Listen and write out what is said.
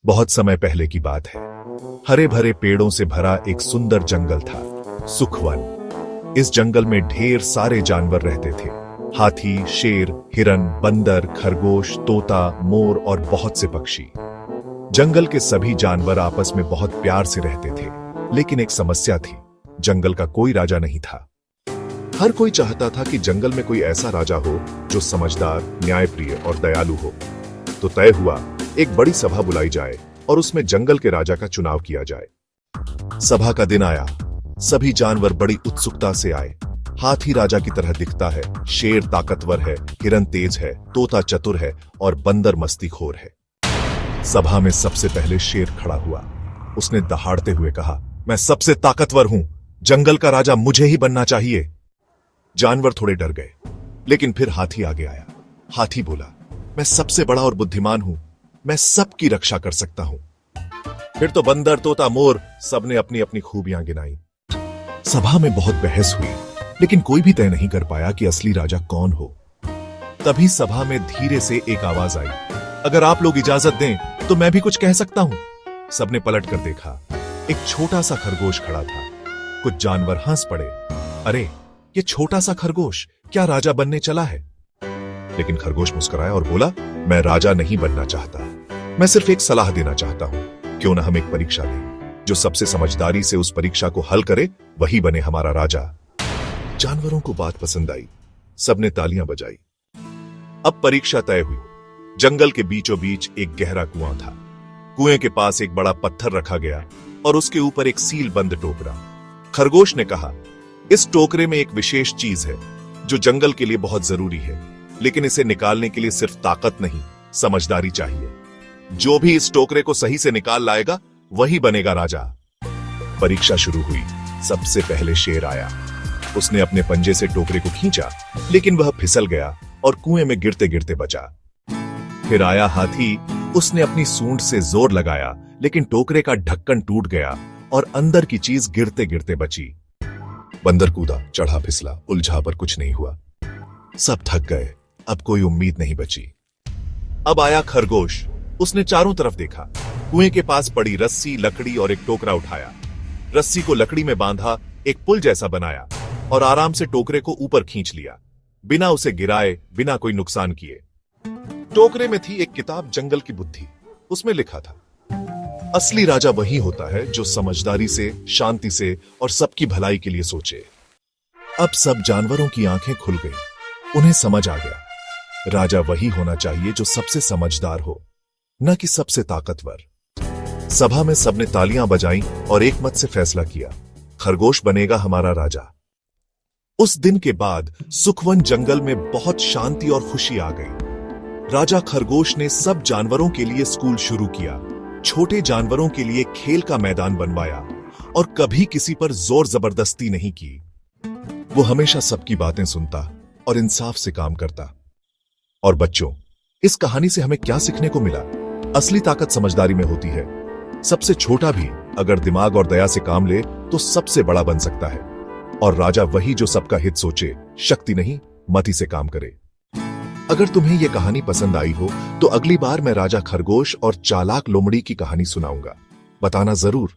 बहुत समय पहले की बात है। हरे भरे पेड़ों से भरा एक सुंदर जंगल था, सुखवन। इस जंगल में ढेर सारे जानवर रहते थे। हाथी, शेर, हिरन, बंदर, खरगोश, तोता, मोर और बहुत से पक्षी। जंगल के सभी जानवर आपस में बहुत प्यार से रहते थे। लेकिन एक समस्या थी, जंगल का कोई राजा नहीं था। हर कोई चाहता था कि जंगल में कोई ऐसा राजा हो जो समझदार, न्यायप्रिय और दयालु हो। तो तय हुआ, एक बड़ी सभा बुलाई जाए और उसमें जंगल के राजा का चुनाव किया जाए। सभा का दिन आया। सभी जानवर बड़ी उत्सुकता से आए। हाथी राजा की तरह दिखता है, शेर ताकतवर है, हिरन तेज है, तोता चतुर है और बंदर मस्तीखोर है। सभा में सबसे पहले शेर खड़ा हुआ। उसने दहाड़ते हुए कहा, मैं सबसे ताकतवर हूं, जंगल का राजा मुझे ही बनना चाहिए। जानवर थोड़े डर गए, लेकिन फिर हाथी आगे आया। हाथी बोला, मैं सबसे बड़ा और बुद्धिमान हूं, मैं सबकी रक्षा कर सकता हूं। फिर तो बंदर, तोता, मोर सबने अपनी अपनी खूबियां गिनाई। सभा में बहुत बहस हुई, लेकिन कोई भी तय नहीं कर पाया कि असली राजा कौन हो। तभी सभा में धीरे से एक आवाज आई, अगर आप लोग इजाजत दें तो मैं भी कुछ कह सकता हूं। सबने पलट कर देखा। एक छोटा सा खरगोश खड़ा था। कुछ जानवर हंस पड़े, अरे ये छोटा सा खरगोश क्या राजा बनने चला है? लेकिन खरगोश मुस्कुराया और बोला, मैं राजा नहीं बनना चाहता, मैं सिर्फ एक सलाह देना चाहता हूं। क्यों ना हम एक परीक्षा लें, जो सबसे समझदारी से उस परीक्षा को हल करे वही बने हमारा राजा। जानवरों को बात पसंद आई, सबने तालियां बजाई। अब परीक्षा तय हुई। जंगल के बीचों बीच एक गहरा कुआं था। कुएं के पास एक बड़ा पत्थर रखा गया और उसके ऊपर एक सील बंद टोकरा। खरगोश ने कहा, इस टोकरे में एक विशेष चीज है जो जंगल के लिए बहुत जरूरी है, लेकिन इसे निकालने के लिए सिर्फ ताकत नहीं, समझदारी चाहिए। जो भी इस टोकरे को सही से निकाल लाएगा वही बनेगा राजा। परीक्षा शुरू हुई। सबसे पहले शेर आया। उसने अपने पंजे से टोकरे को खींचा, लेकिन वह फिसल गया और कुएं में गिरते गिरते बचा। फिर आया हाथी। उसने अपनी सूंड से जोर लगाया, लेकिन टोकरे का ढक्कन टूट गया और अंदर की चीज गिरते गिरते बची। बंदर कूदा, चढ़ा, फिसला, उलझा, पर कुछ नहीं हुआ। सब थक गए, अब कोई उम्मीद नहीं बची। अब आया खरगोश। उसने चारों तरफ देखा। कुएं के पास पड़ी रस्सी, लकड़ी और एक टोकरा उठाया। रस्सी को लकड़ी में बांधा, एक पुल जैसा बनाया और आराम से टोकरे को ऊपर खींच लिया, बिना उसे गिराए, बिना कोई नुकसान किए। टोकरे में थी एक किताब, जंगल की बुद्धि। उसमें लिखा था, असली राजा वही होता है जो समझदारी से, शांति से और सबकी भलाई के लिए सोचे। अब सब जानवरों की आंखें खुल गई। उन्हें समझ आ गया, राजा वही होना चाहिए जो सबसे समझदार हो, न कि सबसे ताकतवर। सभा में सबने तालियां बजाई और एक मत से फैसला किया, खरगोश बनेगा हमारा राजा। उस दिन के बाद सुखवन जंगल में बहुत शांति और खुशी आ गई। राजा खरगोश ने सब जानवरों के लिए स्कूल शुरू किया, छोटे जानवरों के लिए खेल का मैदान बनवाया और कभी किसी पर जोर जबरदस्ती नहीं की। वो हमेशा सबकी बातें सुनता और इंसाफ से काम करता। और बच्चों, इस कहानी से हमें क्या सीखने को मिला? असली ताकत समझदारी में होती है। सबसे छोटा भी अगर दिमाग और दया से काम ले तो सबसे बड़ा बन सकता है। और राजा वही जो सबका हित सोचे, शक्ति नहीं, मति से काम करे। अगर तुम्हें यह कहानी पसंद आई हो तो अगली बार मैं राजा खरगोश और चालाक लोमड़ी की कहानी सुनाऊंगा। बताना जरूर।